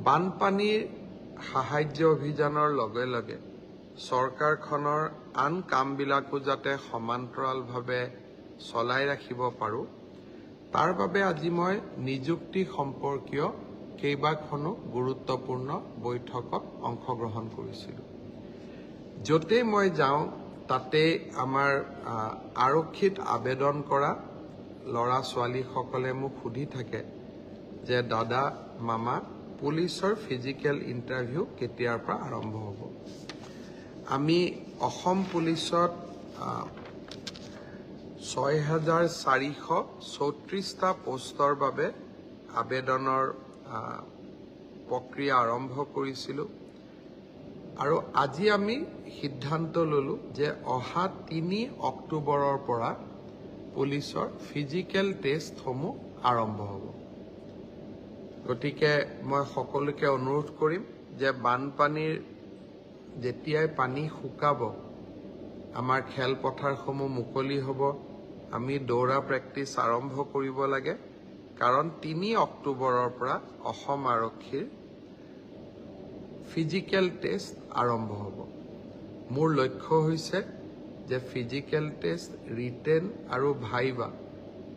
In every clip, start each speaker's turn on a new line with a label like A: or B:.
A: বানপানীৰ সাহায্য অভিযানৰ লগে লগে চৰকাৰখনৰ আন কামবিলাকো যাতে সমান্তৰালভাৱে চলাই ৰাখিব পাৰোঁ, তাৰ বাবে আজি মই নিযুক্তি সম্পৰ্কীয় কেইবাখনো গুৰুত্বপূৰ্ণ বৈঠকত অংশগ্ৰহণ কৰিছিলোঁ। য'তেই মই যাওঁ তাতে আমাৰ আৰক্ষীত আবেদন কৰা ল'ৰা ছোৱালীসকলে মোক সুধি থাকে যে দাদা মামা পুলিচৰ ফিজিকেল ইণ্টাৰভিউ কেতিয়াৰ পৰা আৰম্ভ হ'ব। আমি অসম পুলিচত 6,434টা পোষ্টৰ বাবে আবেদনৰ প্ৰক্ৰিয়া আৰম্ভ কৰিছিলোঁ আৰু আজি আমি সিদ্ধান্ত ল'লোঁ যে অহা 3 অক্টোবৰৰ পৰা পুলিচৰ ফিজিকেল টেষ্টসমূহ আৰম্ভ হ'ব। গতিকে মই সকলোকে অনুৰোধ কৰিম যে বানপানীৰ যেতিয়াই পানী শুকাব, আমাৰ খেলপথাৰসমূহ মুকলি হ'ব, আমি দৌৰা প্ৰেক্টিছ আৰম্ভ কৰিব লাগে, কাৰণ 3 অক্টোবৰৰ পৰা অসম আৰক্ষীৰ ফিজিকেল টেষ্ট আৰম্ভ হ'ব। মোৰ লক্ষ্য হৈছে যে ফিজিকেল টেষ্ট, ৰিটেন আৰু ভাইবা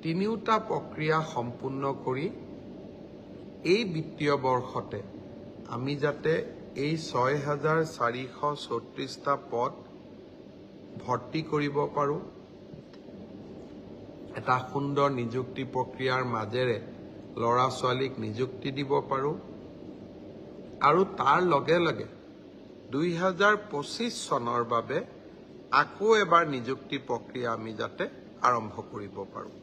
A: তিনিওটা প্ৰক্ৰিয়া সম্পূৰ্ণ কৰি এই বিত্তীয় বৰ্ষতে আমি যাতে এই 6,434টা পদ ভৰ্তি কৰিব পাৰোঁ, এটা সুন্দৰ নিযুক্তি প্ৰক্ৰিয়াৰ মাজেৰে ল'ৰা ছোৱালীক নিযুক্তি দিব পাৰোঁ আৰু তাৰ লগে লগে 2025 চনৰ বাবে আকৌ এবাৰ নিযুক্তি প্ৰক্ৰিয়া আমি যাতে আৰম্ভ কৰিব পাৰোঁ।